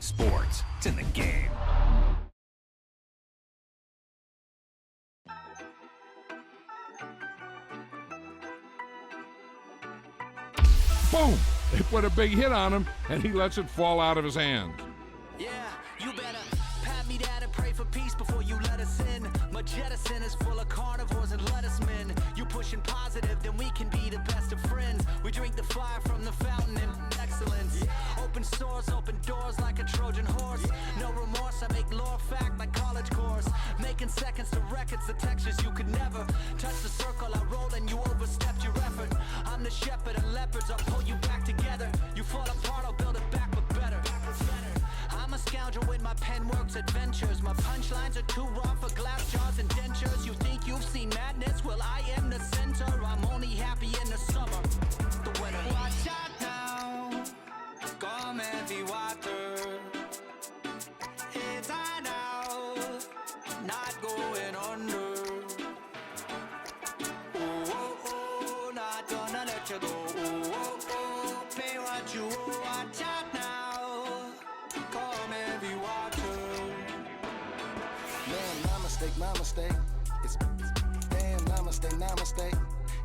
sports. It's in the game. Boom! They put a big hit on him, and he lets it fall out of his hand. Yeah, you better pat me down and pray for peace before you let us in. My jettison is full of carnivores and lettuce men. You pushing positive, then we can be the best of friends. We drink the fire from the fountain in excellence. Open sores, open doors like a Trojan horse. No remorse, I make lore fact like college course. Making seconds to records, the textures you could never touch the circle I roll and you overstepped your effort. I'm the shepherd of leopards, I'll pull you back together. You fall apart, I'll build it back but better. I'm a scoundrel with my pen works adventures. My punchlines are too raw for glass jars and dentures. You think you've seen madness? Well, I am the center. I'm only happy in the summer. The winter. Watch out now. Come heavy water. It's high now. Not going under. Oh, oh, oh. Not gonna let you go. Oh, oh, oh. Pay what you owe. Watch out now. Come heavy water. Man, my mistake. It's damn, namaste.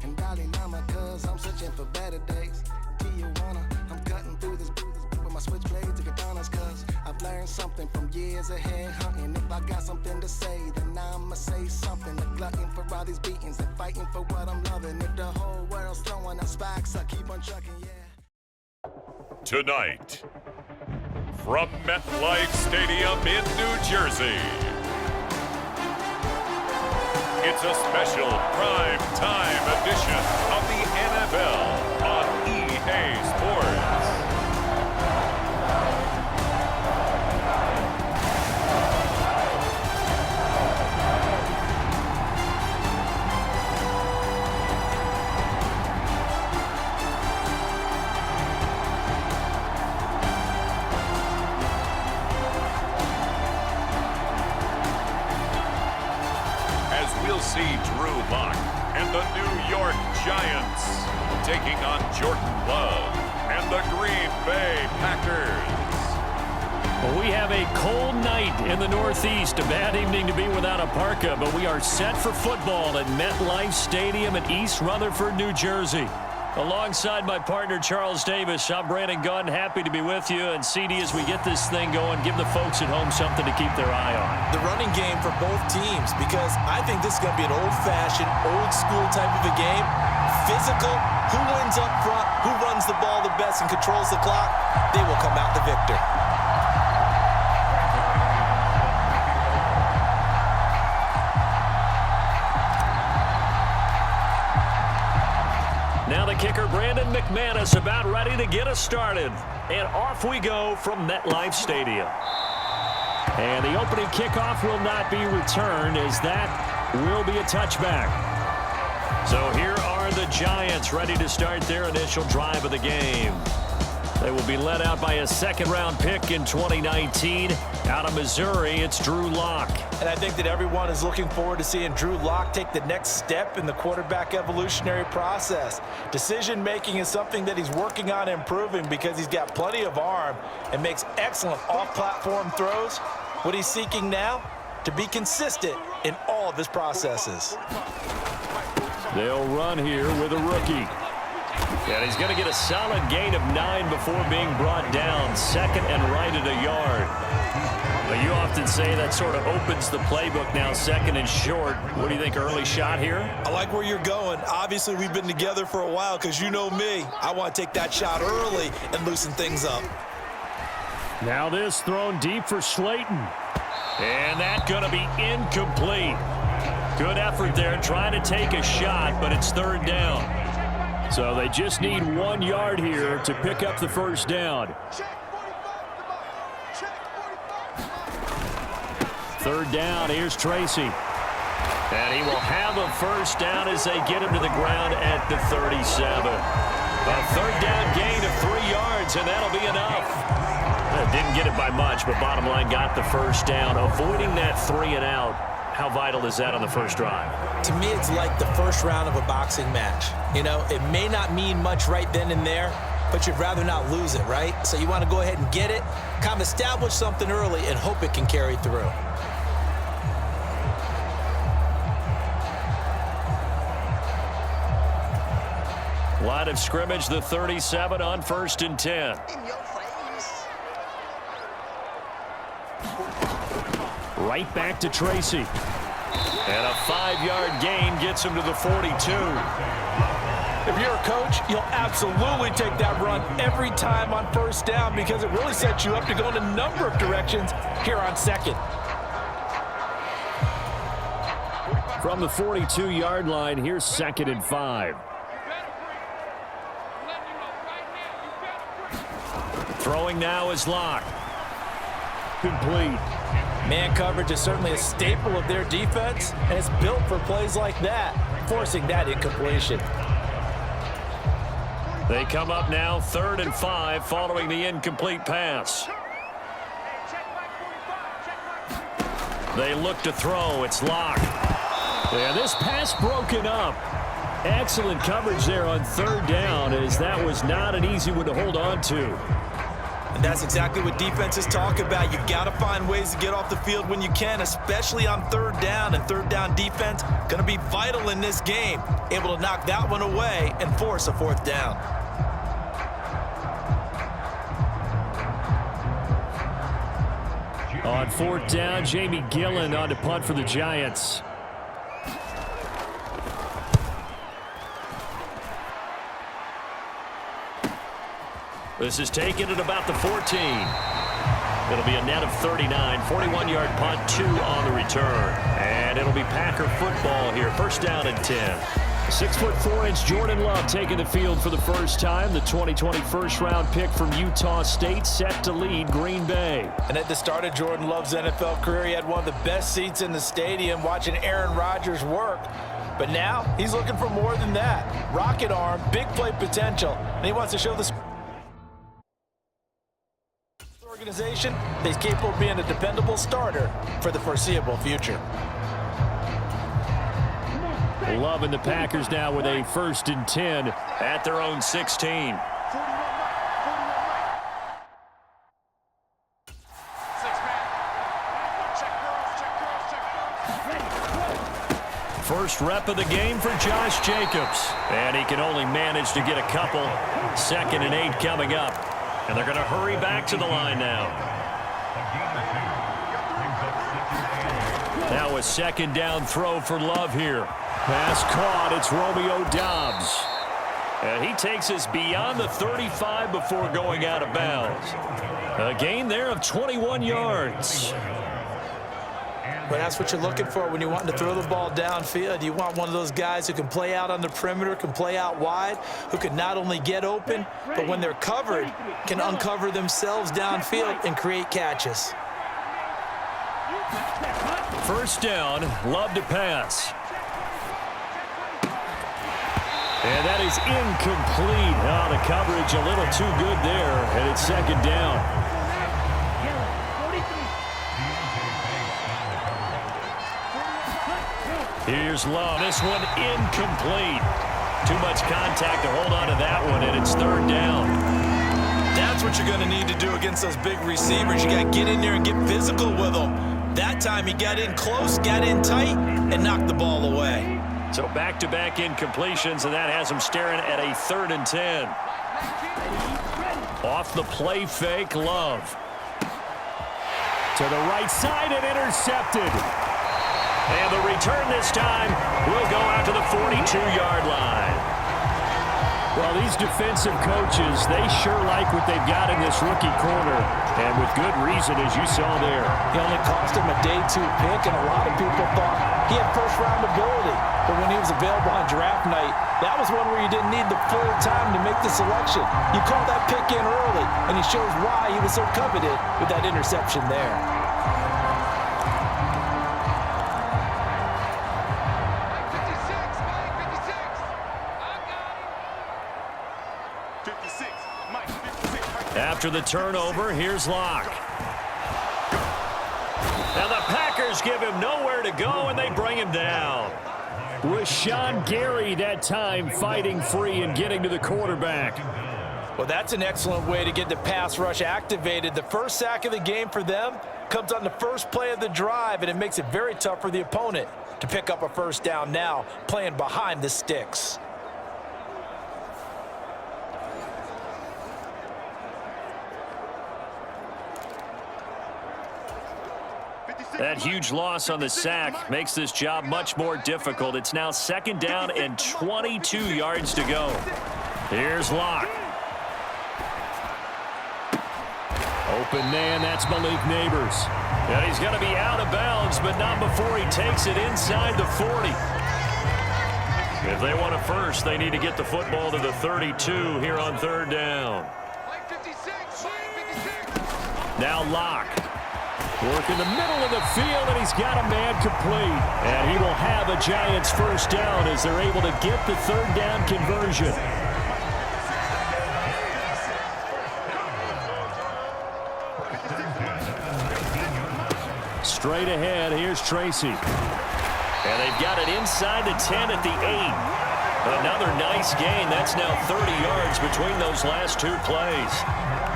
And golly lama, cause I'm searching for better days. Tijuana, I'm cutting through this with my switchblades and katanas, cause I've learned something from years ahead hunting. If I got something to say, then I'ma say something. A glutton for all these beatings and fighting for what I'm loving. If the whole world's throwing up sparks, I keep on trucking, yeah. Tonight, from MetLife Stadium in New Jersey, it's a special prime time edition of the NFL on EA Sports. We'll see Drew Lock and the New York Giants taking on Jordan Love and the Green Bay Packers. Well, we have a cold night in the Northeast. A bad evening to be without a parka, but we are set for football at MetLife Stadium in East Rutherford, New Jersey. Alongside my partner, Charles Davis, I'm Brandon Gunn. Happy to be with you. And CD, as we get this thing going, give the folks at home something to keep their eye on. The running game for both teams, because I think this is going to be an old-fashioned, old-school type of a game. Physical, who wins up front, who runs the ball the best and controls the clock, they will come out the victor. Now the kicker, Brandon McManus, about ready to get us started. And off we go from MetLife Stadium. And the opening kickoff will not be returned, as that will be a touchback. So here are the Giants ready to start their initial drive of the game. They will be led out by a second-round pick in 2019. Out of Missouri, it's Drew Lock. And I think that everyone is looking forward to seeing Drew Lock take the next step in the quarterback evolutionary process. Decision-making is something that he's working on improving because he's got plenty of arm and makes excellent off-platform throws. What he's seeking now? To be consistent in all of his processes. They'll run here with a rookie. And he's going to get a solid gain of 9 before being brought down. Second and right at a yard. But you often say that sort of opens the playbook now, second and short. What do you think, early shot here? I like where you're going. Obviously, we've been together for a while because you know me. I want to take that shot early and loosen things up. Now this thrown deep for Slayton. And that's going to be incomplete. Good effort there trying to take a shot, but it's third down. So they just need 1 yard here to pick up the first down. Third down, here's Tracy. And he will have a first down as they get him to the ground at the 37. A third down gain of 3 yards, and that'll be enough. Didn't get it by much, but bottom line got the first down. Avoiding that 3 and out. How vital is that on the first drive? To me, it's like the first round of a boxing match. You know, it may not mean much right then and there, but you'd rather not lose it, right? So you want to go ahead and get it, kind of establish something early, and hope it can carry through. Line of scrimmage, the 37 on 1st and 10. Right back to Tracy. And a 5-yard gain gets him to the 42. If you're a coach, you'll absolutely take that run every time on 1st down because it really sets you up to go in a number of directions here on 2nd. From the 42-yard line, here's 2nd and 5. Throwing now is Locke. Complete. Man coverage is certainly a staple of their defense, and it's built for plays like that, forcing that incompletion. They come up now 3rd and 5 following the incomplete pass. They look to throw. It's Locke. Yeah, this pass broken up. Excellent coverage there on 3rd down, as that was not an easy one to hold on to. And that's exactly what defenses talk about. You've got to find ways to get off the field when you can, especially on 3rd down. And 3rd down defense going to be vital in this game. Able to knock that one away and force a 4th down. On 4th down, Jamie Gillen on to punt for the Giants. This is taken at about the 14. It'll be a net of 39, 41-yard punt, 2 on the return. And it'll be Packer football here, 1st down and 10. 6'4" Jordan Love taking the field for the first time. The 2020 first-round pick from Utah State set to lead Green Bay. And at the start of Jordan Love's NFL career, he had one of the best seats in the stadium watching Aaron Rodgers work. But now he's looking for more than that. Rocket arm, big play potential, and he wants to show this organization that he's capable of being a dependable starter for the foreseeable future. Love and the Packers now with a 1st and 10 at their own 16. First rep of the game for Josh Jacobs. And he can only manage to get a couple. 2nd and 8 coming up. And they're going to hurry back to the line now. Now a 2nd down throw for Love here. Pass caught. It's Romeo Doubs. And he takes us beyond the 35 before going out of bounds. A gain there of 21 yards. But that's what you're looking for when you want to throw the ball downfield. You want one of those guys who can play out on the perimeter, can play out wide, who can not only get open, but when they're covered, can uncover themselves downfield and create catches. 1st down, Love to pass. And that is incomplete. Oh, the coverage a little too good there, and it's 2nd down. Here's Love. This one incomplete. Too much contact to hold on to that one, and it's 3rd down. That's what you're going to need to do against those big receivers. You got to get in there and get physical with them. That time he got in close, got in tight, and knocked the ball away. So back-to-back incompletions, and that has him staring at a 3rd and 10. Off the play fake, Love. To the right side and intercepted. And the return this time will go out to the 42-yard line. Well, these defensive coaches, they sure like what they've got in this rookie corner. And with good reason, as you saw there. He only cost him a day 2 pick, and a lot of people thought he had first-round ability. But when he was available on draft night, that was one where you didn't need the full time to make the selection. You call that pick in early, and he shows why he was so coveted with that interception there. After the turnover, here's Locke. Now the Packers give him nowhere to go, and they bring him down. Rashawn Gary that time fighting free and getting to the quarterback. Well, that's an excellent way to get the pass rush activated. The first sack of the game for them comes on the first play of the drive, and it makes it very tough for the opponent to pick up a first down now, playing behind the sticks. That huge loss on the sack makes this job much more difficult. It's now 2nd down and 22 yards to go. Here's Locke. Open man, that's Malik Neighbors. And he's going to be out of bounds, but not before he takes it inside the 40. If they want a first, they need to get the football to the 32 here on 3rd down. Now Locke. Work in the middle of the field, and he's got a man complete. And he will have a Giants first down as they're able to get the 3rd down conversion. Straight ahead, here's Tracy. And they've got it inside the 10 at the 8. Another nice gain. That's now 30 yards between those last 2 plays.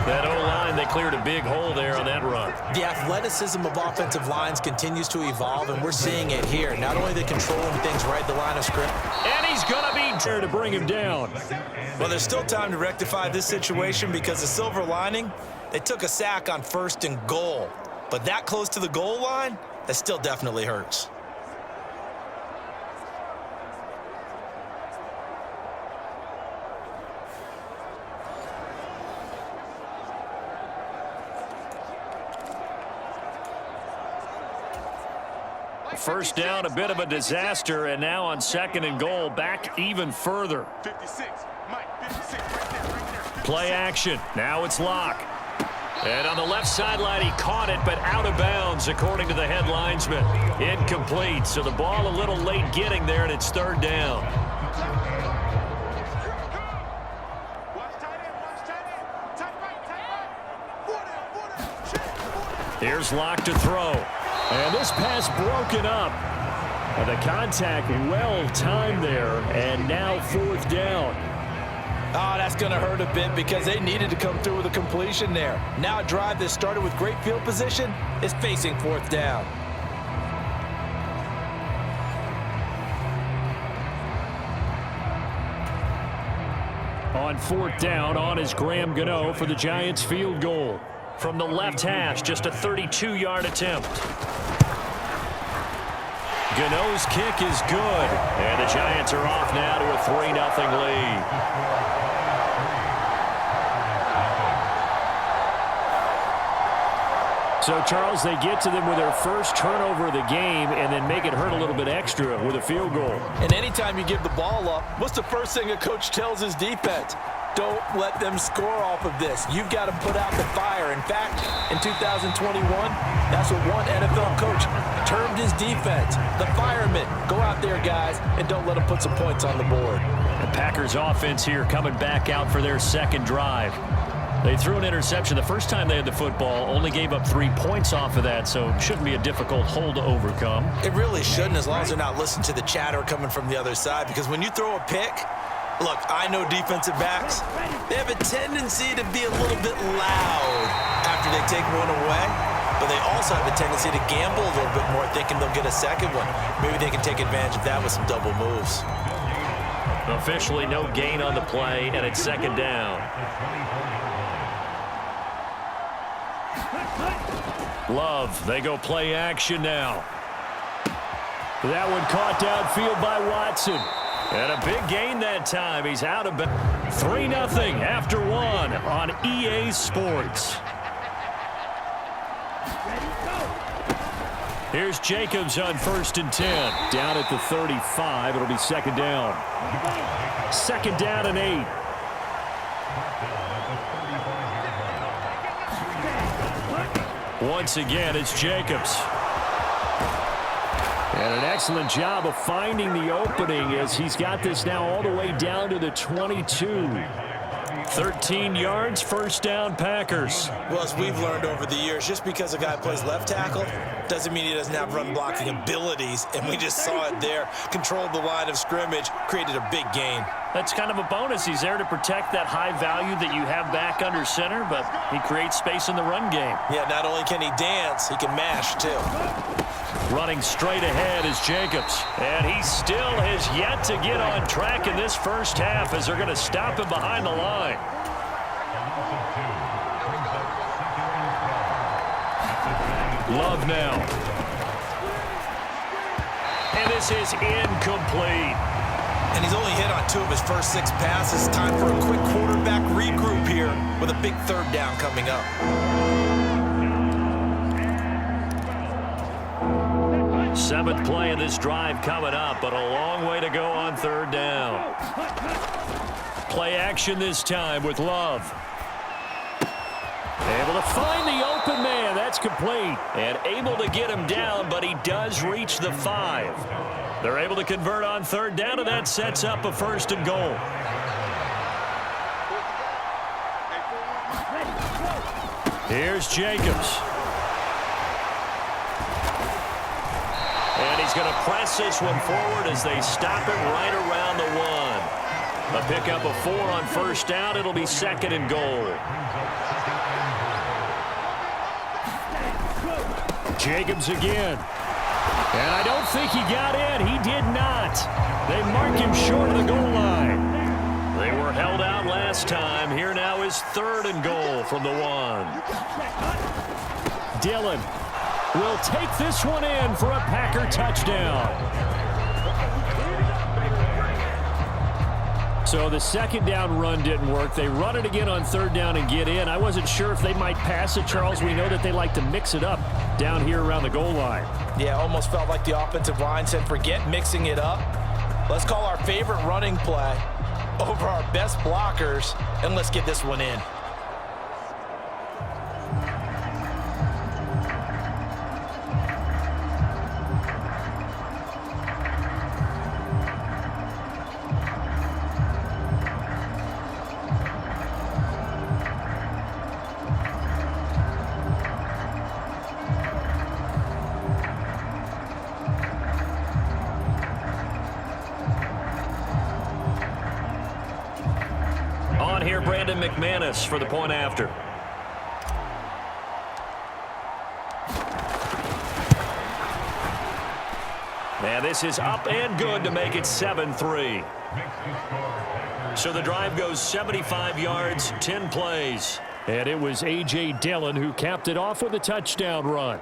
That O-line, they cleared a big hole there on that run. The athleticism of offensive lines continues to evolve, and we're seeing it here. Not only the controlling things right at the line of scrimmage. And he's going to be there to bring him down. Well, there's still time to rectify this situation because the silver lining, they took a sack on 1st and goal. But that close to the goal line, that still definitely hurts. First down, a bit of a disaster, and now on 2nd and goal, back even further. 56, Mike, 56, right there. Play action. Now it's Locke. And on the left sideline, he caught it, but out of bounds, according to the head linesman. Incomplete, so the ball a little late getting there, and it's 3rd down. Here's Locke to throw. And this pass broken up. And the contact well timed there, and now 4th down. Oh, that's going to hurt a bit because they needed to come through with a completion there. Now a drive that started with great field position is facing 4th down. On 4th down, on is Graham Gano for the Giants field goal. From the left hash, just a 32-yard attempt. Gano's kick is good. And the Giants are off now to a 3-0 lead. So, Charles, they get to them with their first turnover of the game and then make it hurt a little bit extra with a field goal. And anytime you give the ball up, what's the first thing a coach tells his defense? Don't let them score off of this. You've got to put out the fire. In fact, in 2021, that's what one NFL coach termed his defense. The firemen. Go out there, guys, and don't let them put some points on the board. The Packers offense here coming back out for their 2nd drive. They threw an interception the first time they had the football, only gave up 3 points off of that, so it shouldn't be a difficult hole to overcome. It really shouldn't, as long as they're not listening to the chatter coming from the other side, because when you throw a pick, look, I know defensive backs, they have a tendency to be a little bit loud after they take one away, but they also have a tendency to gamble a little bit more, thinking they'll get a second one. Maybe they can take advantage of that with some double moves. Officially no gain on the play, and it's 2nd down. Love, they go play action now. That one caught downfield by Watson. And a big gain that time. He's out of bounds. 3-0 after 1 on EA Sports. Here's Jacobs on 1st and 10. Down at the 35. It'll be 2nd down. 2nd down and 8. Once again, it's Jacobs. And an excellent job of finding the opening as he's got this now all the way down to the 22. 13 yards, 1st down, Packers. Well, as we've learned over the years, just because a guy plays left tackle doesn't mean he doesn't have run blocking abilities, and we just saw it there. Controlled the line of scrimmage, created a big gain. That's kind of a bonus. He's there to protect that high value that you have back under center, but he creates space in the run game. Yeah, not only can he dance, he can mash, too. Running straight ahead is Jacobs. And he still has yet to get on track in this first half as they're going to stop him behind the line. Love now. And this is incomplete. And he's only hit on 2 of his first 6 passes. Time for a quick quarterback regroup here with a big 3rd down coming up. Seventh play of this drive coming up, but a long way to go on 3rd down. Play action this time with Love. Able to find the open man. That's complete. And able to get him down, but he does reach the 5. They're able to convert on 3rd down, and that sets up a 1st and goal. Here's Jacobs. And he's going to press this one forward as they stop it right around the 1. A pickup of 4 on 1st down. It'll be 2nd and goal. Jacobs again. And I don't think he got in. He did not. They mark him short of the goal line. They were held out last time. Here now is 3rd and goal from the 1. Dillon will take this one in for a Packer touchdown. So the 2nd down run didn't work. They run it again on 3rd down and get in. I wasn't sure if they might pass it, Charles. We know that they like to mix it up down here around the goal line. Yeah, almost felt like the offensive line said, forget mixing it up. Let's call our favorite running play over our best blockers, and let's get this one in. McManus for the point after. And this is up and good to make it 7-3. So the drive goes 75 yards, 10 plays. And it was A.J. Dillon who capped it off with a touchdown run.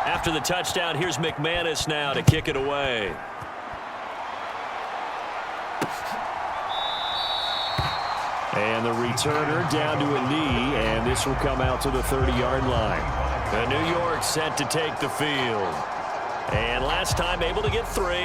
After the touchdown, here's McManus now to kick it away. And the returner down to a knee, and this will come out to the 30-yard line. The New York set to take the field. And last time able to get 3.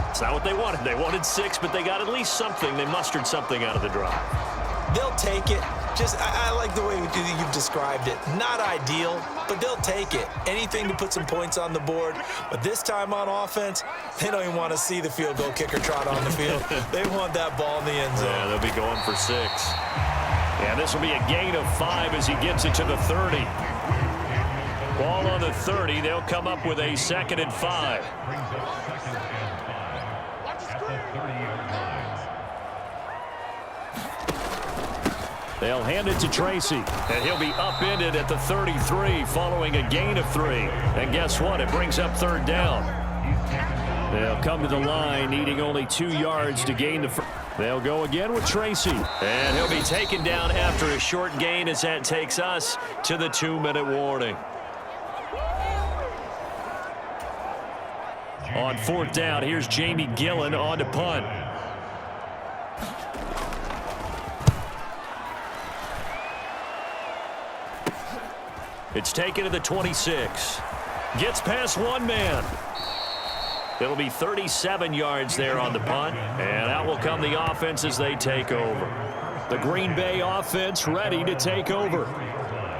It's not what they wanted. They wanted 6, but they got at least something. They mustered something out of the drive. They'll take it. Just, I like the way you've described it. Not ideal, but they'll take it. Anything to put some points on the board. But this time on offense, they don't even want to see the field goal kicker trot on the field. They want that ball in the end zone. Yeah, they'll be going for 6. Yeah, this will be a gain of 5 as he gets it to the 30. Ball on the 30. They'll come up with a 2nd and 5. They'll hand it to Tracy, and he'll be upended at the 33 following a gain of 3. And guess what? It brings up 3rd down. They'll come to the line needing only 2 yards to gain the first. They'll go again with Tracy. And he'll be taken down after a short gain as that takes us to the 2-minute warning. On 4th down, here's Jamie Gillen on to punt. It's taken to the 26. Gets past one man. It'll be 37 yards there on the punt. And out will come the offense as they take over. The Green Bay offense ready to take over.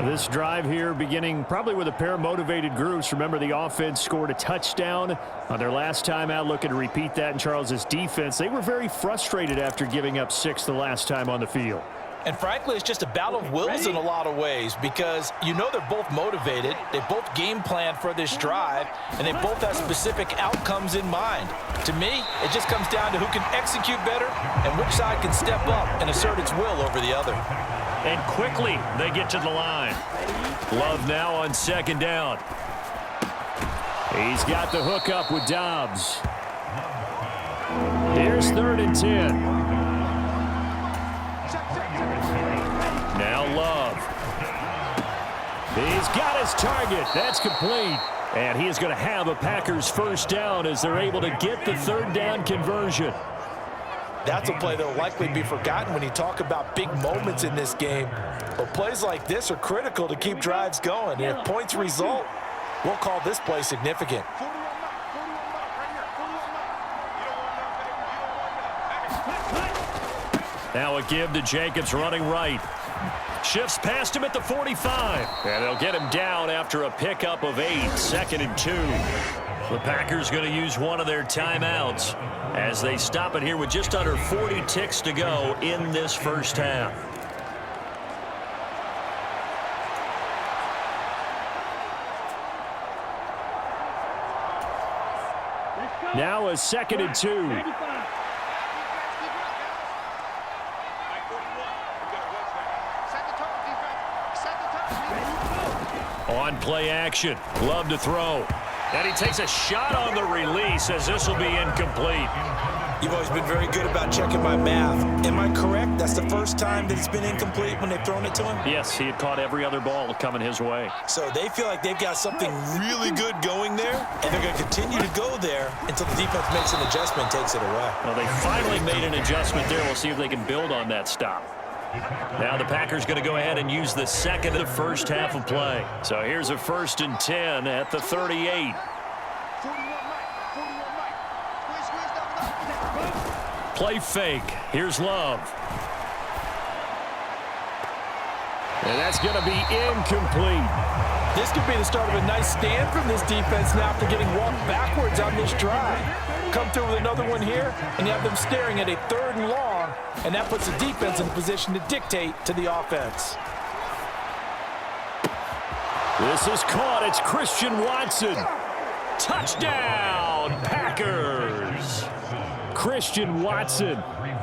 This drive here beginning probably with a pair of motivated groups. Remember, the offense scored a touchdown on their last time out, looking to repeat that in Charles's defense. They were very frustrated after giving up 6 the last time on the field. And frankly, it's just a battle of wills in a lot of ways because you know they're both motivated, they both game plan for this drive, and they both have specific outcomes in mind. To me, it just comes down to who can execute better and which side can step up and assert its will over the other. And quickly, they get to the line. Love now on 2nd down. He's got the hook up with Dobbs. Here's 3rd and 10. Now Love. He's got his target. That's complete. And he is going to have a Packers 1st down as they're able to get the 3rd down conversion. That's a play that will likely be forgotten when you talk about big moments in this game. But plays like this are critical to keep drives going. And if points result, we'll call this play significant. Now a give to Jacobs running right. Shifts past him at the 45. And they'll get him down after a pickup of 8. 2nd and 2. The Packers going to use one of their timeouts as they stop it here with just under 40 ticks to go in this 1st half. Now a 2nd and 2. On play action. Love to throw. And he takes a shot on the release as this will be incomplete. You've always been very good about checking my math. Am I correct? That's the first time that it's been incomplete when they've thrown it to him? Yes, he had caught every other ball coming his way. So they feel like they've got something really good going there, and they're going to continue to go there until the defense makes an adjustment and takes it away. Well, they finally made an adjustment there. We'll see if they can build on that stop. Now the Packers going to go ahead and use the 2nd of the 1st half of play. So here's a 1st and 10 at the 38. Play fake. Here's Love. And that's going to be incomplete. This could be the start of a nice stand from this defense now after getting walked backwards on this drive. Come through with another one here, and you have them staring at a 3rd and long, and that puts the defense in a position to dictate to the offense. This is caught. It's Christian Watson. Touchdown, Packers. Christian Watson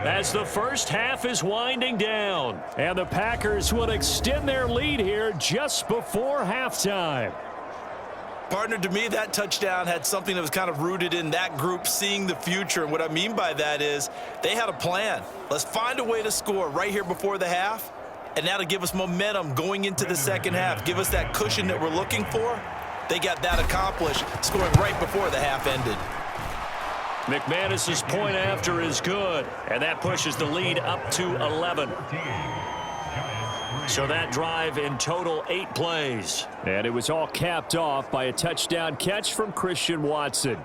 as the 1st half is winding down. And the Packers will extend their lead here just before halftime. Partner, to me, that touchdown had something that was kind of rooted in that group seeing the future. And what I mean by that is they had a plan. Let's find a way to score right here before the half, and that'll give us momentum going into the 2nd half. Give us that cushion that we're looking for. They got that accomplished, scoring right before the half ended. McManus's point after is good, and that pushes the lead up to 11. So that drive in total 8 plays. And it was all capped off by a touchdown catch from Christian Watson.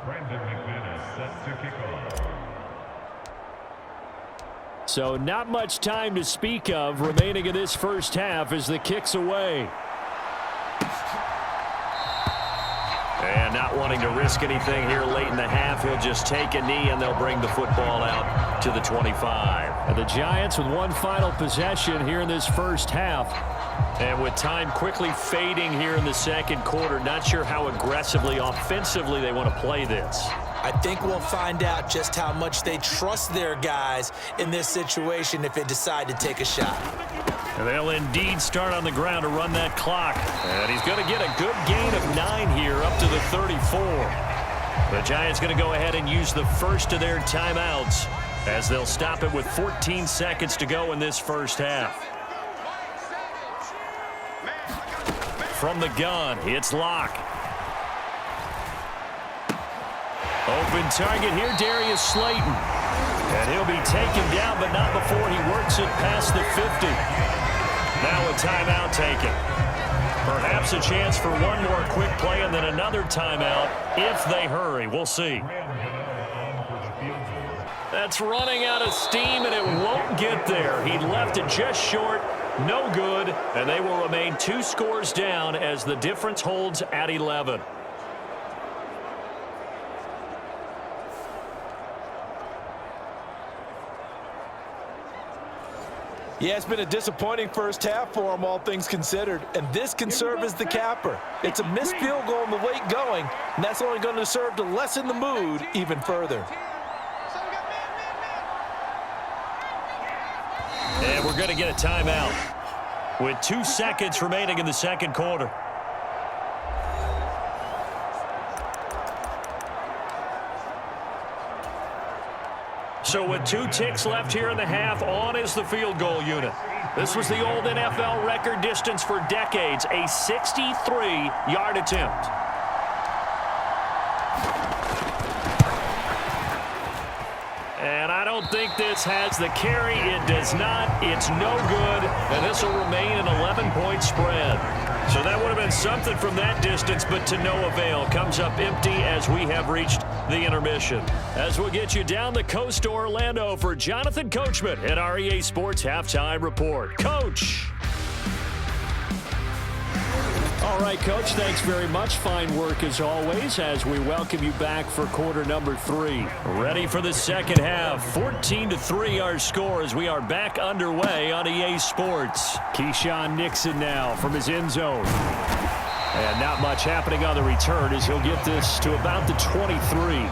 Brandon McManus set to kick off. So not much time to speak of remaining in this 1st half as the kick's away. And not wanting to risk anything here late in the half, he'll just take a knee and they'll bring the football out to the 25. And the Giants with one final possession here in this 1st half. And with time quickly fading here in the 2nd quarter, not sure how aggressively, offensively they want to play this. I think we'll find out just how much they trust their guys in this situation if they decide to take a shot. And they'll indeed start on the ground to run that clock. And he's going to get a good gain of 9 here up to the 34. The Giants going to go ahead and use the first of their timeouts as they'll stop it with 14 seconds to go in this first half. From the gun, it's Locke. Open target here, Darius Slayton. And he'll be taken down, but not before he works it past the 50. Now a timeout taken. Perhaps a chance for one more quick play and then another timeout if they hurry. We'll see. That's running out of steam, and it won't get there. He left it just short. No good, and they will remain 2 scores down as the difference holds at 11. Yeah, it's been a disappointing first half for him, all things considered, and this can serve as the capper. It's a missed field goal in the late going, and that's only going to serve to lessen the mood even further. And we're going to get a timeout with 2 seconds remaining in the second quarter. So with 2 ticks left here in the half, on is the field goal unit. This was the old NFL record distance for decades, a 63-yard attempt. And I don't think this has the carry. It does not. It's no good. And this will remain an 11-point spread. So that would have been something from that distance, but to no avail. Comes up empty as we have reached the intermission. As we'll get you down the coast to Orlando for Jonathan Coachman at our EA Sports Halftime Report. Coach. All right, Coach, thanks very much. Fine work as always as we welcome you back for quarter number 3. Ready for the second half. 14-3 our score as we are back underway on EA Sports. Keyshawn Nixon now from his end zone. And not much happening on the return as he'll get this to about the 23.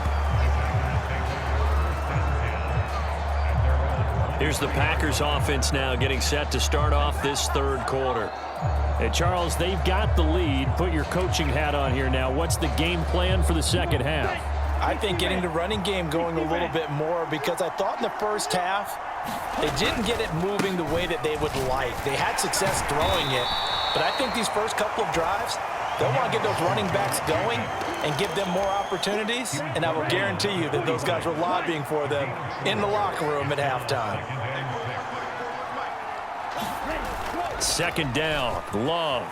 Here's the Packers offense now getting set to start off this third quarter. And Charles, they've got the lead. Put your coaching hat on here now. What's the game plan for the second half? I think getting the running game going a little bit more because I thought in the first half they didn't get it moving the way that they would like. They had success throwing it, but I think these first couple of drives, they'll want to get those running backs going and give them more opportunities, and I will guarantee you that those guys were lobbying for them in the locker room at halftime. Second down, Love.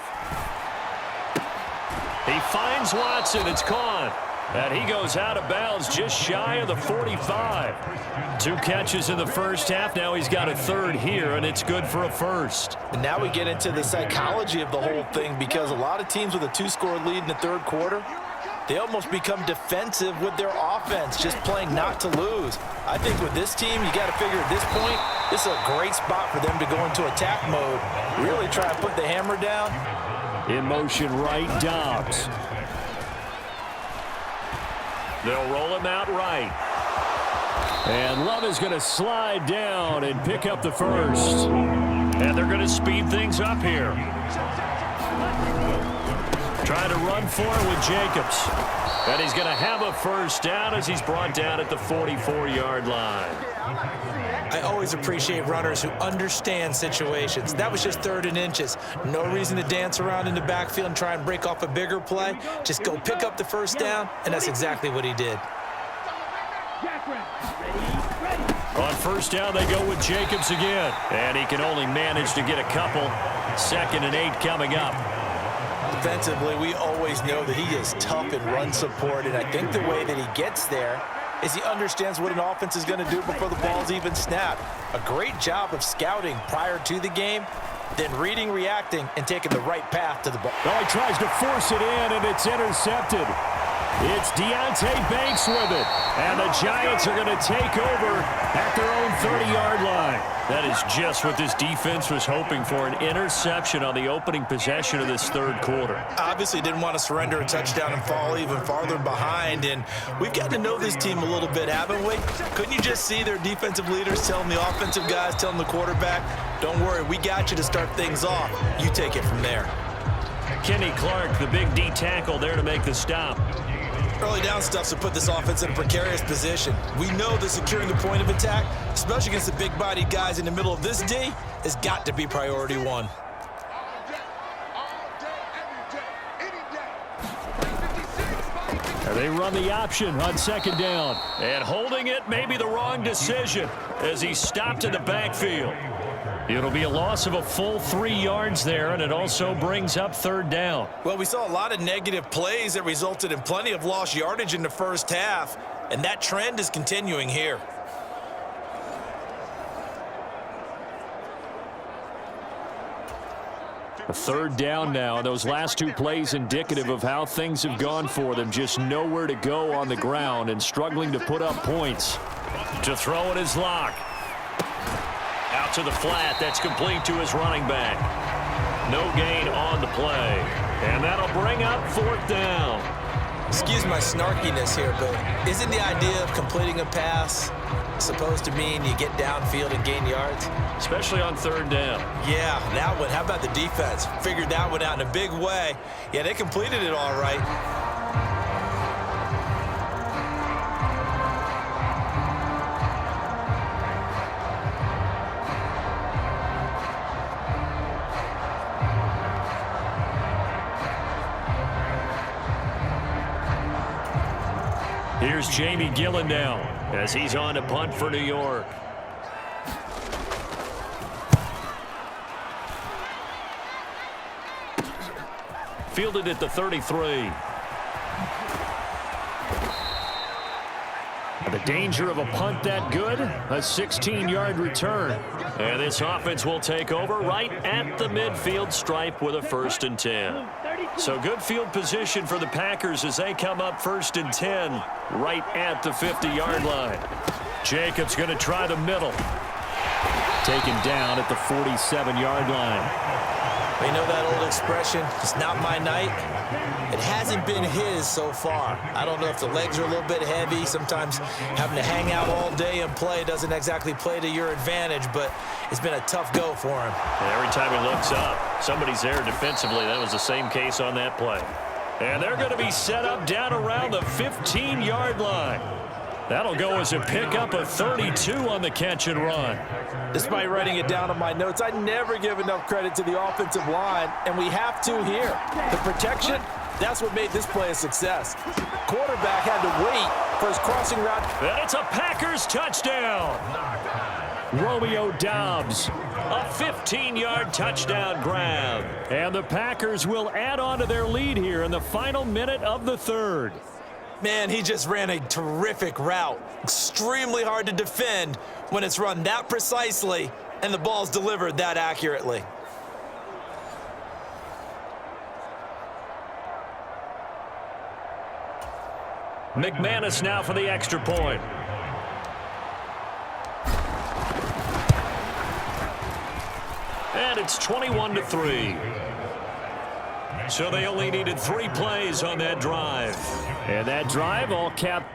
He finds Watson. It's caught. And he goes out of bounds just shy of the 45. 2 catches in the first half. Now he's got a third here, and it's good for a first. And now we get into the psychology of the whole thing because a lot of teams with a 2-score lead in the third quarter, they almost become defensive with their offense, just playing not to lose. I think with this team, you got to figure at this point, this is a great spot for them to go into attack mode, really try to put the hammer down. In motion right, Dobbs. They'll roll him out right. And Love is going to slide down and pick up the first. And they're going to speed things up here. Trying to run for it with Jacobs. And he's going to have a first down as he's brought down at the 44-yard line. I always appreciate runners who understand situations. That was just 3rd and inches. No reason to dance around in the backfield and try and break off a bigger play. Just go pick up the first down, and that's exactly what he did. On first down, they go with Jacobs again. And he can only manage to get a couple. 2nd and 8 coming up. Defensively, we always know that he is tough in run support, and I think the way that he gets there is he understands what an offense is going to do before the ball's even snapped. A great job of scouting prior to the game, then reading, reacting, and taking the right path to the ball. Well, he tries to force it in, and it's intercepted. It's Deonte Banks with it, and the Giants are going to take over at their own 30-yard line. That is just what this defense was hoping for, an interception on the opening possession of this third quarter. Obviously didn't want to surrender a touchdown and fall even farther behind, and we've gotten to know this team a little bit, haven't we? Couldn't you just see their defensive leaders telling the offensive guys, telling the quarterback, Don't worry, we got you to start things off. You take it from there. Kenny Clark, the big D tackle there to make the stop. Early down stuff to put this offense in a precarious position. We know that securing the point of attack, especially against the big-bodied guys in the middle of this D, has got to be priority one. And they run the option on second down. And holding it may be the wrong decision as he stopped in the backfield. It'll be a loss of a full 3 yards there, and it also brings up third down. Well, we saw a lot of negative plays that resulted in plenty of lost yardage in the first half, and that trend is continuing here. A third down now. Those last 2 plays indicative of how things have gone for them. Just nowhere to go on the ground and struggling to put up points. To throw it is Locke. Out to the flat. That's complete to his running back. No gain on the play. And that'll bring up fourth down. Excuse my snarkiness here, but isn't the idea of completing a pass supposed to mean you get downfield and gain yards? Especially on third down. Yeah, that one. How about the defense? Figured that one out in a big way. Yeah, they completed it all right. Here's Jamie Gillen now as he's on to punt for New York. Fielded at the 33. The danger of a punt that good, a 16-yard return. And this offense will take over right at the midfield stripe with a 1st and 10. So good field position for the Packers as they come up 1st and 10 right at the 50-yard line. Jacobs going to try the middle. Taken down at the 47-yard line. You know that old expression, it's not my night? It hasn't been his so far. I don't know if the legs are a little bit heavy. Sometimes having to hang out all day and play doesn't exactly play to your advantage, but it's been a tough go for him. And every time he looks up, somebody's there defensively. That was the same case on that play. And they're going to be set up down around the 15-yard line. That'll go as a pickup of 32 on the catch and run. Despite writing it down on my notes, I never give enough credit to the offensive line, and we have to here. The protection, that's what made this play a success. Quarterback had to wait for his crossing route. And it's a Packers touchdown. Romeo Doubs, a 15-yard touchdown grab. And the Packers will add on to their lead here in the final minute of the third. Man, he just ran a terrific route. Extremely hard to defend when it's run that precisely and the ball's delivered that accurately. McManus now for the extra point. And it's 21-3. So they only needed 3 plays on that drive. And that drive all capped.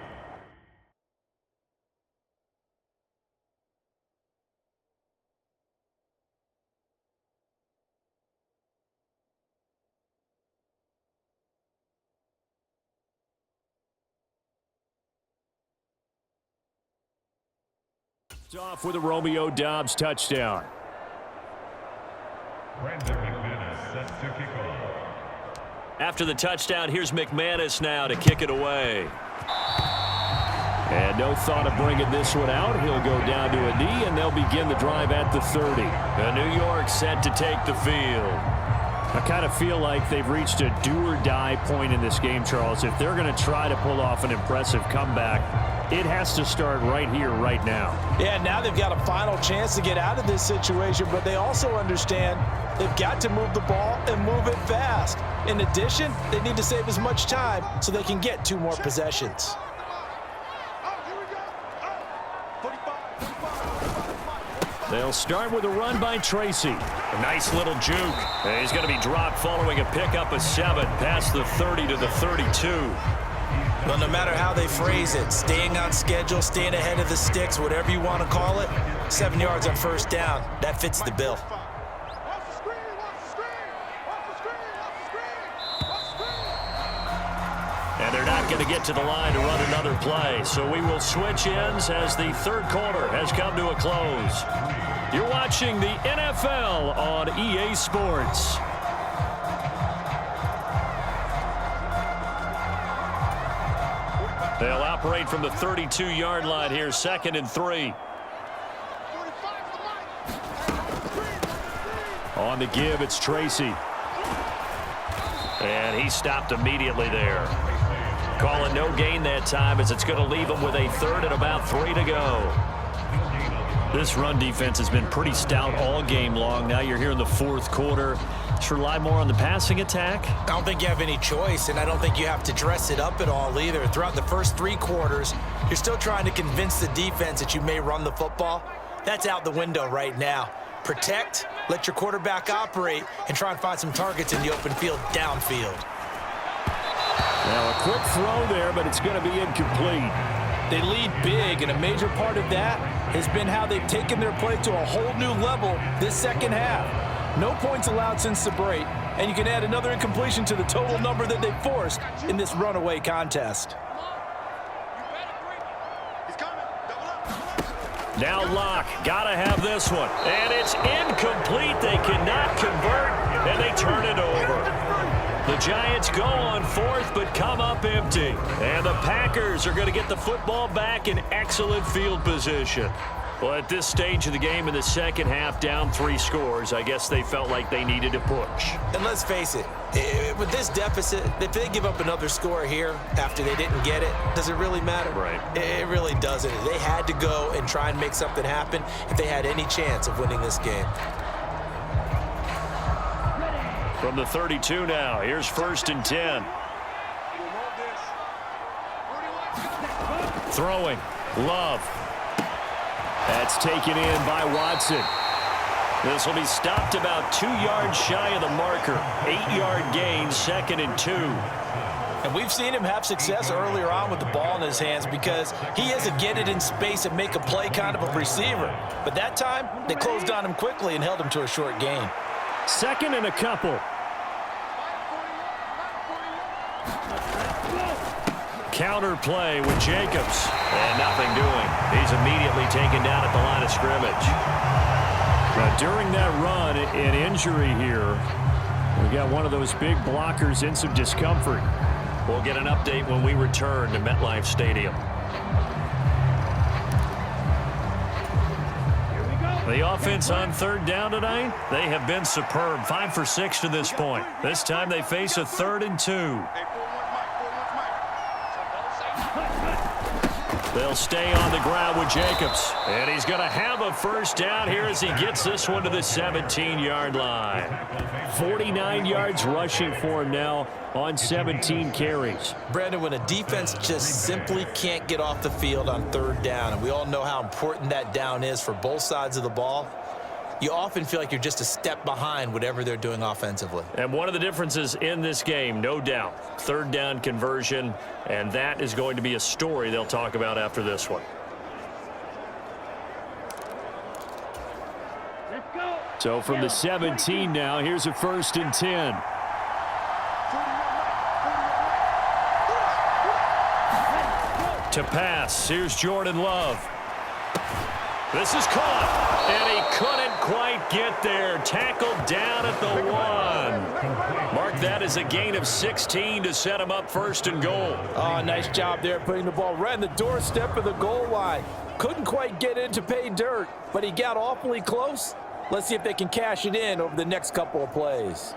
Off with a Romeo Doubs touchdown. Brandon McManus set to kick off. After the touchdown, here's McManus now to kick it away. And no thought of bringing this one out. He'll go down to a knee, and they'll begin the drive at the 30. And New York set to take the field. I kind of feel like they've reached a do-or-die point in this game, Charles. If they're going to try to pull off an impressive comeback, it has to start right here, right now. Yeah, now they've got a final chance to get out of this situation, but they also understand they've got to move the ball and move it fast. In addition, they need to save as much time so they can get 2 more possessions. They'll start with a run by Tracy. A nice little juke. And he's going to be dropped following a pickup of 7 past the 30 to the 32. Well, no matter how they phrase it, staying on schedule, staying ahead of the sticks, whatever you want to call it, 7 yards on first down, that fits the bill. And they're not going to get to the line to run another play. So we will switch ends as the third quarter has come to a close. You're watching the NFL on EA Sports. They'll operate from the 32-yard line here, 2nd and 3. On the give, it's Tracy. And he stopped immediately there. Calling no gain that time as it's going to leave him with a 3rd and about 3 to go. This run defense has been pretty stout all game long. Now you're here in the 4th quarter. Just rely more on the passing attack? I don't think you have any choice, and I don't think you have to dress it up at all either. Throughout the first 3 quarters, you're still trying to convince the defense that you may run the football. That's out the window right now. Protect, let your quarterback operate, and try and find some targets in the open field downfield. Now a quick throw there, but it's going to be incomplete. They lead big, and a major part of that has been how they've taken their play to a whole new level this second half. No points allowed since the break, and you can add another incompletion to the total number that they forced in this runaway contest. Now Locke, gotta have this one. And it's incomplete. They cannot convert, and they turn it over. The Giants go on 4th, but come up empty. And the Packers are going to get the football back in excellent field position. Well, at this stage of the game in the second half, down 3 scores, I guess they felt like they needed to push. And let's face it, with this deficit, if they give up another score here after they didn't get it, does it really matter? Right. It really doesn't. They had to go and try and make something happen if they had any chance of winning this game. From the 32 now, here's 1st and 10. Throwing, Love. That's taken in by Watson. This will be stopped about 2 yards shy of the marker. 8-yard gain, 2nd and 2. And we've seen him have success earlier on with the ball in his hands because he is a get it in space and make a play kind of a receiver. But that time, they closed on him quickly and held him to a short gain. 2nd and a couple. Counter play with Jacobs. And nothing doing. He's immediately taken down at the line of scrimmage. Now, during that run, an injury here. We got one of those big blockers in some discomfort. We'll get an update when we return to MetLife Stadium. The offense on 3rd down tonight, they have been superb. 5 for 6 to this point. This time they face a 3rd and 2. They'll stay on the ground with Jacobs. And he's going to have a first down here as he gets this one to the 17-yard line. 49 yards rushing for him now on 17 carries. Brandon, when a defense just simply can't get off the field on 3rd down, and we all know how important that down is for both sides of the ball, you often feel like you're just a step behind whatever they're doing offensively. And one of the differences in this game, no doubt, 3rd down conversion, and that is going to be a story they'll talk about after this one. Let's go. So from the 17 now, here's a 1st and 10. To pass, here's Jordan Love. This is caught, and he couldn't quite get there. Tackled down at the 1. Mark that as a gain of 16 to set him up 1st and goal. Oh, nice job there putting the ball right on the doorstep of the goal line. Couldn't quite get in to pay dirt, but he got awfully close. Let's see if they can cash it in over the next couple of plays.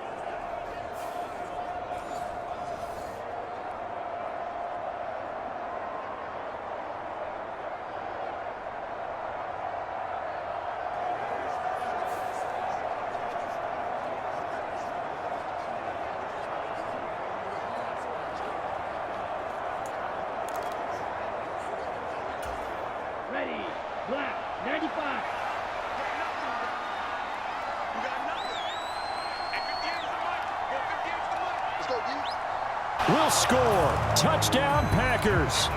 Ready. Black. 95. will score. Touchdown, Packers.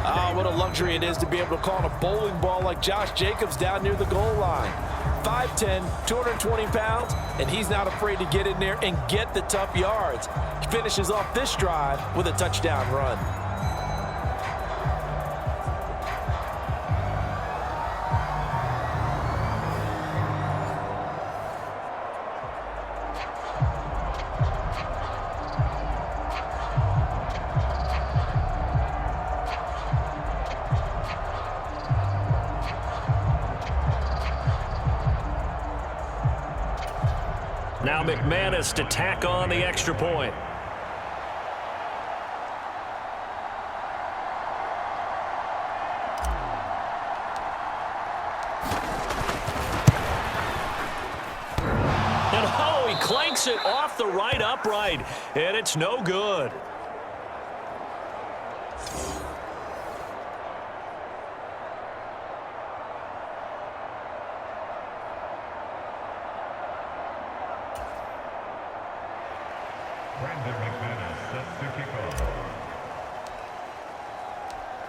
Ah, what a luxury it is to be able to call on a bowling ball like Josh Jacobs down near the goal line. 5'10", 220 pounds, and he's not afraid to get in there and get the tough yards. He finishes off this drive with a touchdown run. Now McManus to tack on the extra point. And oh, he clanks it off the right upright, and it's no good.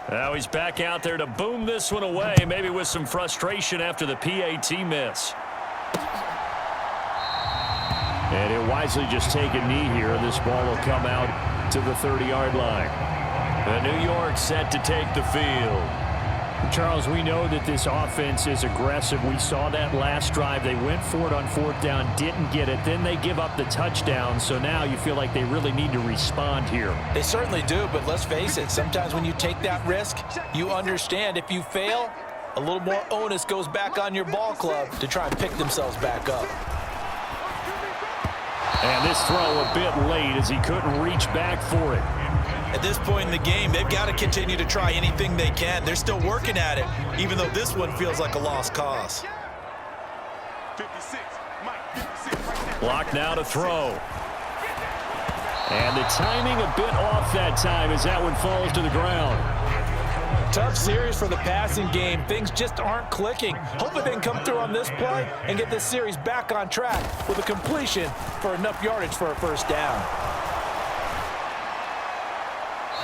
Now he's back out there to boom this one away, maybe with some frustration after the PAT miss. And he'll wisely just take a knee here, and this ball will come out to the 30-yard line. The New York set to take the field. Charles, we know that this offense is aggressive. We saw that last drive. They went for it on 4th down, didn't get it. Then they give up the touchdown. So now you feel like they really need to respond here. They certainly do, but let's face it, sometimes when you take that risk, you understand if you fail, a little more onus goes back on your ball club to try and pick themselves back up. And this throw a bit late as he couldn't reach back for it. At this point in the game, they've got to continue to try anything they can. They're still working at it, even though this one feels like a lost cause. 56, Mike, 56, right there. Block now to throw. And the timing a bit off that time as that one falls to the ground. Tough series for the passing game. Things just aren't clicking. Hopefully they can come through on this play and get this series back on track with a completion for enough yardage for a first down.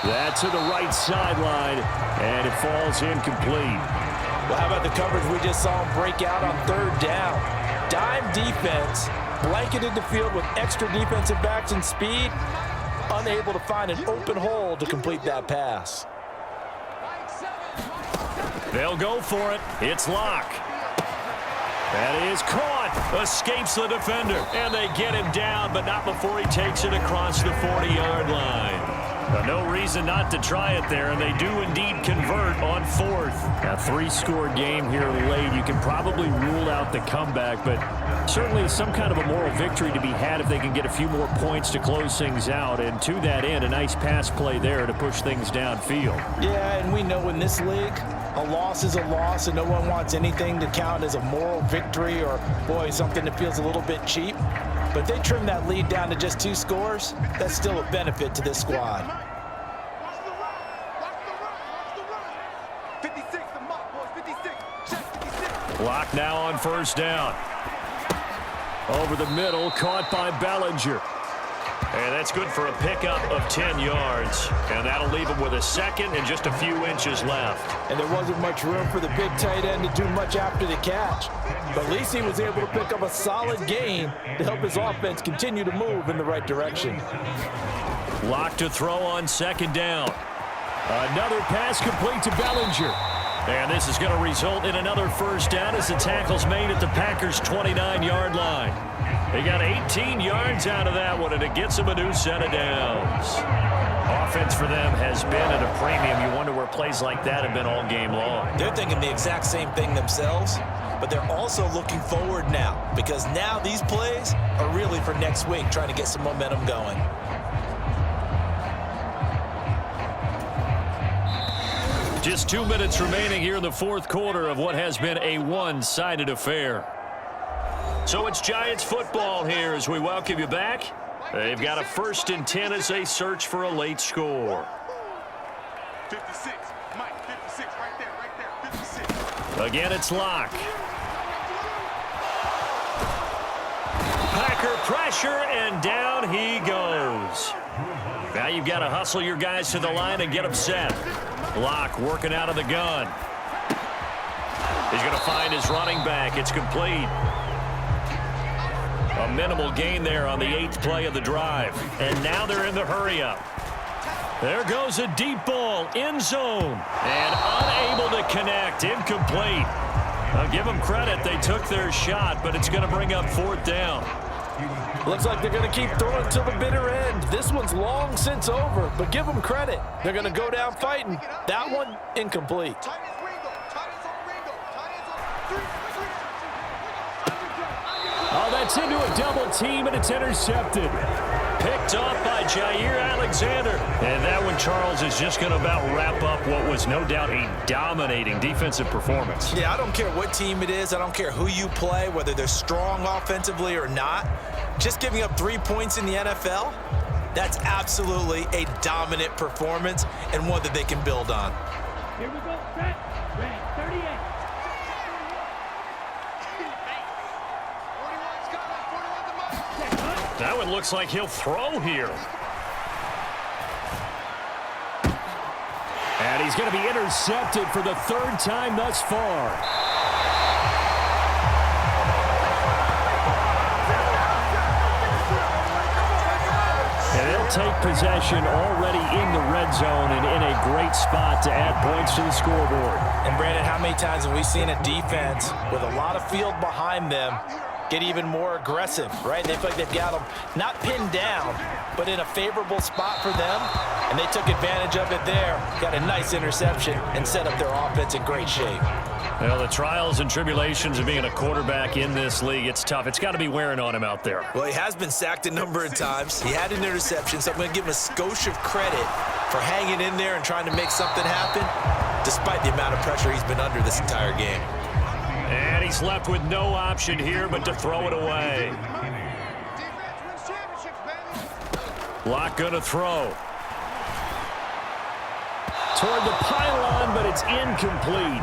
That's to the right sideline, and it falls incomplete. Well, how about the coverage we just saw him break out on 3rd down? Dime defense, blanketed the field with extra defensive backs and speed, unable to find an open hole to complete that pass. They'll go for it. It's Locke. That is caught. Escapes the defender, and they get him down, but not before he takes it across the 40-yard line. No reason not to try it there, and they do indeed convert on 4th. A 3-score game here late. You can probably rule out the comeback, but certainly some kind of a moral victory to be had if they can get a few more points to close things out. And to that end, a nice pass play there to push things downfield. Yeah, and we know in this league, a loss is a loss, and no one wants anything to count as a moral victory or, boy, something that feels a little bit cheap. But if they trim that lead down to just 2 scores, that's still a benefit to this squad. Watch the run. Watch the run. 56, the mock, boys. 56. Check 56. Block now on 1st down. Over the middle, caught by Bellinger. And that's good for a pickup of 10 yards. And that'll leave him with a second and just a few inches left. And there wasn't much room for the big tight end to do much after the catch. But at least he was able to pick up a solid gain to help his offense continue to move in the right direction. Lock to throw on 2nd down. Another pass complete to Bellinger. And this is going to result in another first down as the tackle's made at the Packers' 29-yard line. They got 18 yards out of that one, and it gets them a new set of downs. Offense for them has been at a premium. You wonder where plays like that have been all game long. They're thinking the exact same thing themselves, but they're also looking forward now, because now these plays are really for next week, trying to get some momentum going. Just 2 minutes remaining here in the 4th quarter of what has been a one-sided affair. So it's Giants football here as we welcome you back. They've got a 1st and 10 as they search for a late score. 56, Mike, 56, right there, 56. Again, it's Locke. pressure, and down he goes. Now you've got to hustle your guys to the line and get them set. Locke working out of the gun. He's going to find his running back. It's complete. A minimal gain there on the 8th play of the drive. And now they're in the hurry-up. There goes a deep ball, end zone, and unable to connect, incomplete. I'll give them credit. They took their shot, but it's going to bring up 4th down. Looks like they're going to keep throwing till the bitter end. This one's long since over, but give them credit. They're going to go down fighting. That one, incomplete. Oh, that's into a double team, and it's intercepted. Picked off by Jair Alexander. And that one, Charles, is just going to about wrap up what was no doubt a dominating defensive performance. Yeah, I don't care what team it is. I don't care who you play, whether they're strong offensively or not. Just giving up 3 points in the NFL, that's absolutely a dominant performance and one that they can build on. Here we go, set, red, 38. That one looks like he'll throw here. And he's going to be intercepted for the 3rd time thus far. And they'll take possession already in the red zone and in a great spot to add points to the scoreboard. And Brandon, how many times have we seen a defense with a lot of field behind them get even more aggressive, right? They feel like they've got them not pinned down, but in a favorable spot for them, and they took advantage of it there, got a nice interception, and set up their offense in great shape. Well, the trials and tribulations of being a quarterback in this league, it's tough. It's got to be wearing on him out there. Well, he has been sacked a number of times. He had an interception, so I'm going to give him a skosh of credit for hanging in there and trying to make something happen, despite the amount of pressure he's been under this entire game. And he's left with no option here but to throw it away. Locke going to throw. Toward the pylon, but it's incomplete.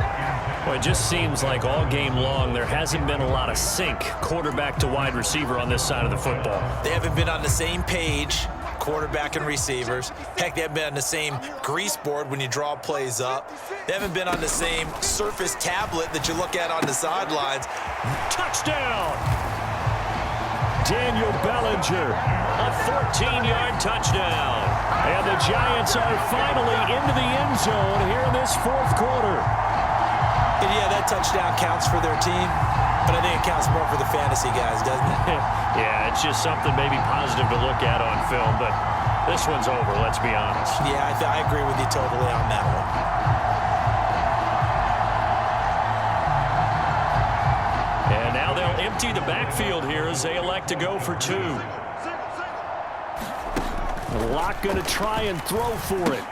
Well, it just seems like all game long there hasn't been a lot of sync quarterback to wide receiver on this side of the football. They haven't been on the same page, quarterback and receivers. Heck, they haven't been on the same grease board when you draw plays up. They haven't been on the same Surface tablet that you look at on the sidelines. Touchdown! Daniel Bellinger, a 14-yard touchdown. And the Giants are finally into the end zone here in this 4th quarter. And yeah, that touchdown counts for their team, but I think it counts more for the fantasy guys, doesn't it? Yeah, it's just something maybe positive to look at on film, but this one's over, let's be honest. Yeah, I agree with you totally on that one. And now they'll empty the backfield here as they elect to go for 2. Locke going to try and throw for it.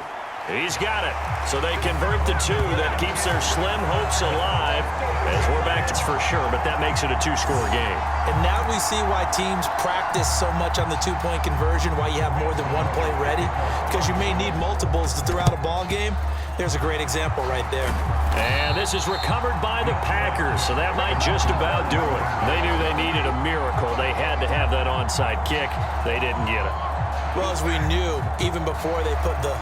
He's got it. So they convert the 2. That keeps their slim hopes alive. As we're back, it's for sure, but that makes it a 2-score game. And now we see why teams practice so much on the 2-point conversion, why you have more than one play ready, because you may need multiples to throw out a ball game. There's a great example right there. And this is recovered by the Packers, so that might just about do it. They knew they needed a miracle. They had to have that onside kick. They didn't get it. Well, as we knew, even before they put the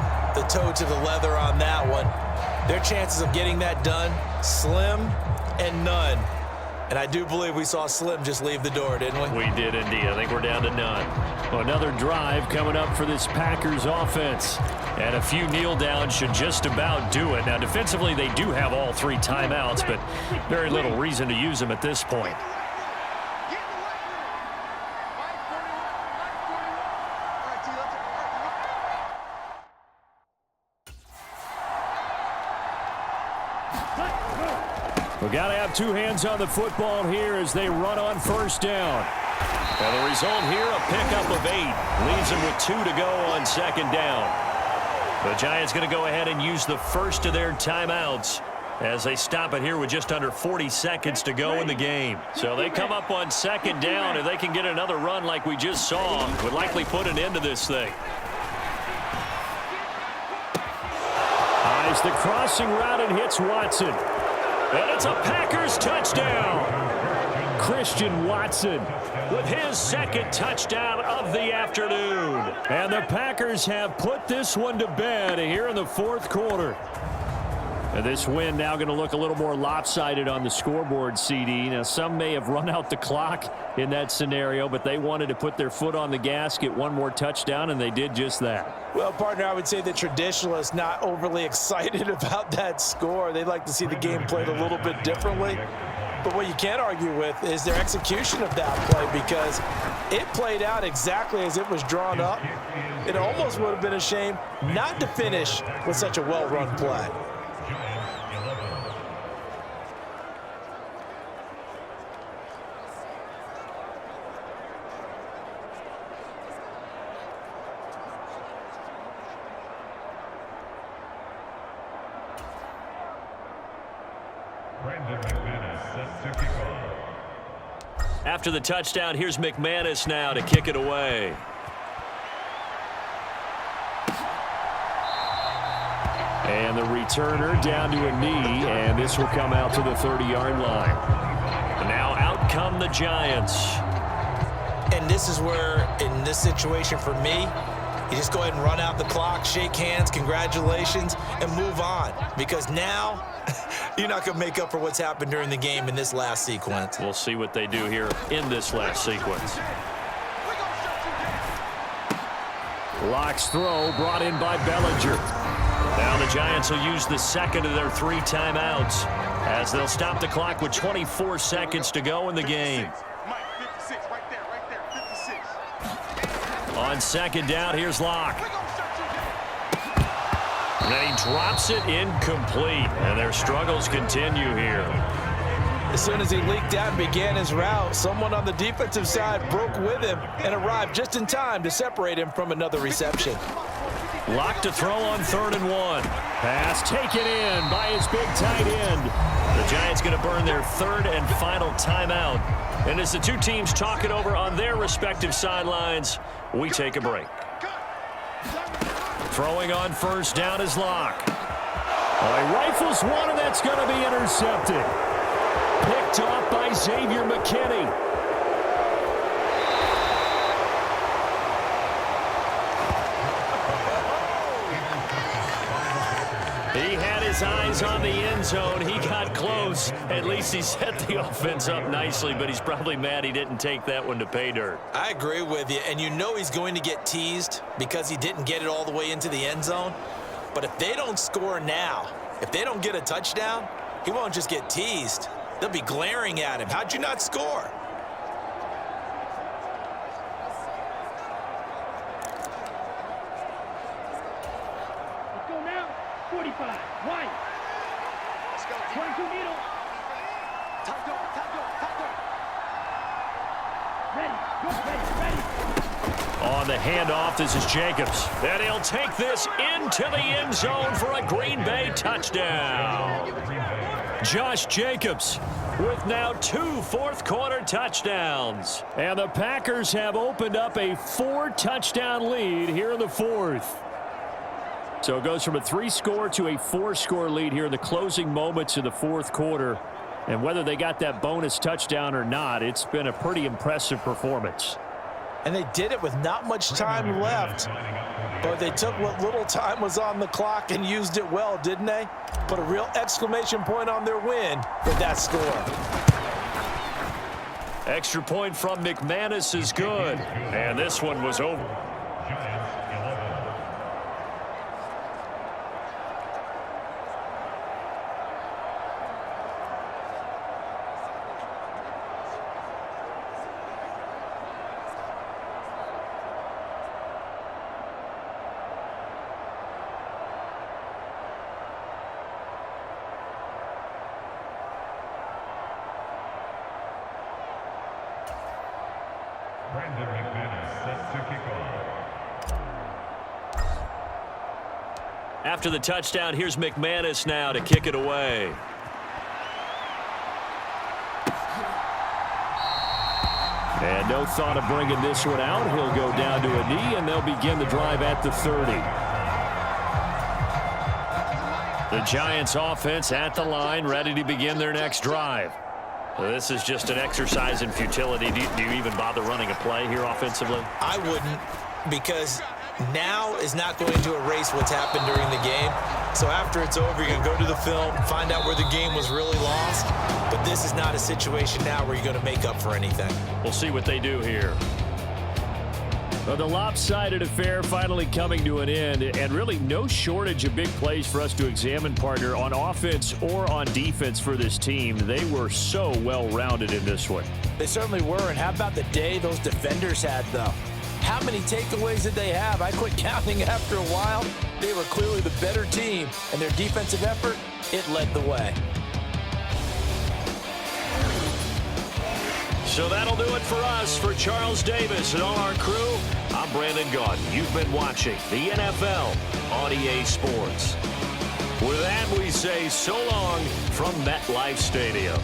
toe to the leather on that one, their chances of getting that done, slim and none. And I do believe we saw Slim just leave the door, didn't we? We did indeed. I think we're down to none. Well, another drive coming up for this Packers offense. And a few kneel downs should just about do it. Now, defensively, they do have all 3 timeouts, but very little reason to use them at this point. We've got to have 2 hands on the football here as they run on 1st down. And the result here, a pickup of 8. Leaves them with 2 to go on 2nd down. The Giants going to go ahead and use the first of their timeouts as they stop it here with just under 40 seconds to go in the game. So they come up on 2nd down. If they can get another run like we just saw, would likely put an end to this thing. Eyes the crossing route and hits Watson. And it's a Packers touchdown. Christian Watson with his second touchdown of the afternoon. And the Packers have put this one to bed here in the fourth quarter. And this win now going to look a little more lopsided on the scoreboard, CD. Now, some may have run out the clock in that scenario, but they wanted to put their foot on the gas, get one more touchdown, and they did just that. Well, partner, I would say the traditionalists not overly excited about that score. They'd like to see the game played a little bit differently. But what you can't argue with is their execution of that play, because it played out exactly as it was drawn up. It almost would have been a shame not to finish with such a well-run play. After the touchdown, here's McManus now to kick it away. And the returner down to a knee, and this will come out to the 30-yard line. And now out come the Giants. And this is where, in this situation for me, you just go ahead and run out the clock, shake hands, congratulations, and move on. Because now, you're not going to make up for what's happened during the game in this last sequence. We'll see what they do here in this last sequence. Locke's throw brought in by Bellinger. Now the Giants will use the second of their 3 timeouts as they'll stop the clock with 24 seconds to go in the game. On second down, here's Locke. And then he drops it incomplete, and their struggles continue here. As soon as he leaked out and began his route, someone on the defensive side broke with him and arrived just in time to separate him from another reception. Locke to throw on 3rd and 1. Pass taken in by his big tight end. The Giants going to burn their 3rd and final timeout. And as the two teams talk it over on their respective sidelines, we take a break. Throwing on 1st down is Locke. He rifles one, and that's going to be intercepted. Picked off by Xavier McKinney. He had his eyes on the end zone. He got close. At least he set the offense up nicely, but he's probably mad he didn't take that one to pay dirt. I agree with you, and you know he's going to get teased because he didn't get it all the way into the end zone. But if they don't score now, if they don't get a touchdown, he won't just get teased. They'll be glaring at him. How'd you not score? Let's go now. 45. White. Let's go. 22 middle. Top go, top go, top go. Ready. Go, ready. On the handoff, this is Jacobs. And he'll take this into the end zone for a Green Bay touchdown. Josh Jacobs with now 2 fourth-quarter touchdowns. And the Packers have opened up a 4-touchdown lead here in the fourth. So it goes from a 3-score to a 4-score lead here in the closing moments of the fourth quarter. And whether they got that bonus touchdown or not, it's been a pretty impressive performance. And they did it with not much time left. But they took what little time was on the clock and used it well, didn't they? Put a real exclamation point on their win with that score. Extra point from McManus is good. And this one was over. After the touchdown, here's McManus now to kick it away. And no thought of bringing this one out. He'll go down to a knee, and they'll begin the drive at the 30. The Giants offense at the line, ready to begin their next drive. This is just an exercise in futility. Do you even bother running a play here offensively? I wouldn't, because now is not going to erase what's happened during the game. So after it's over, you're going to go to the film, find out where the game was really lost. But this is not a situation now where you're going to make up for anything. We'll see what they do here. Well, the lopsided affair finally coming to an end, and really no shortage of big plays for us to examine, partner, on offense or on defense for this team. They were so well-rounded in this one. They certainly were, and how about the day those defenders had, though? How many takeaways did they have? I quit counting after a while. They were clearly the better team, and their defensive effort, it led the way. So that'll do it for us. For Charles Davis and all our crew, I'm Brandon Gaudin. You've been watching the NFL on EA Sports. With that, we say so long from MetLife Stadium.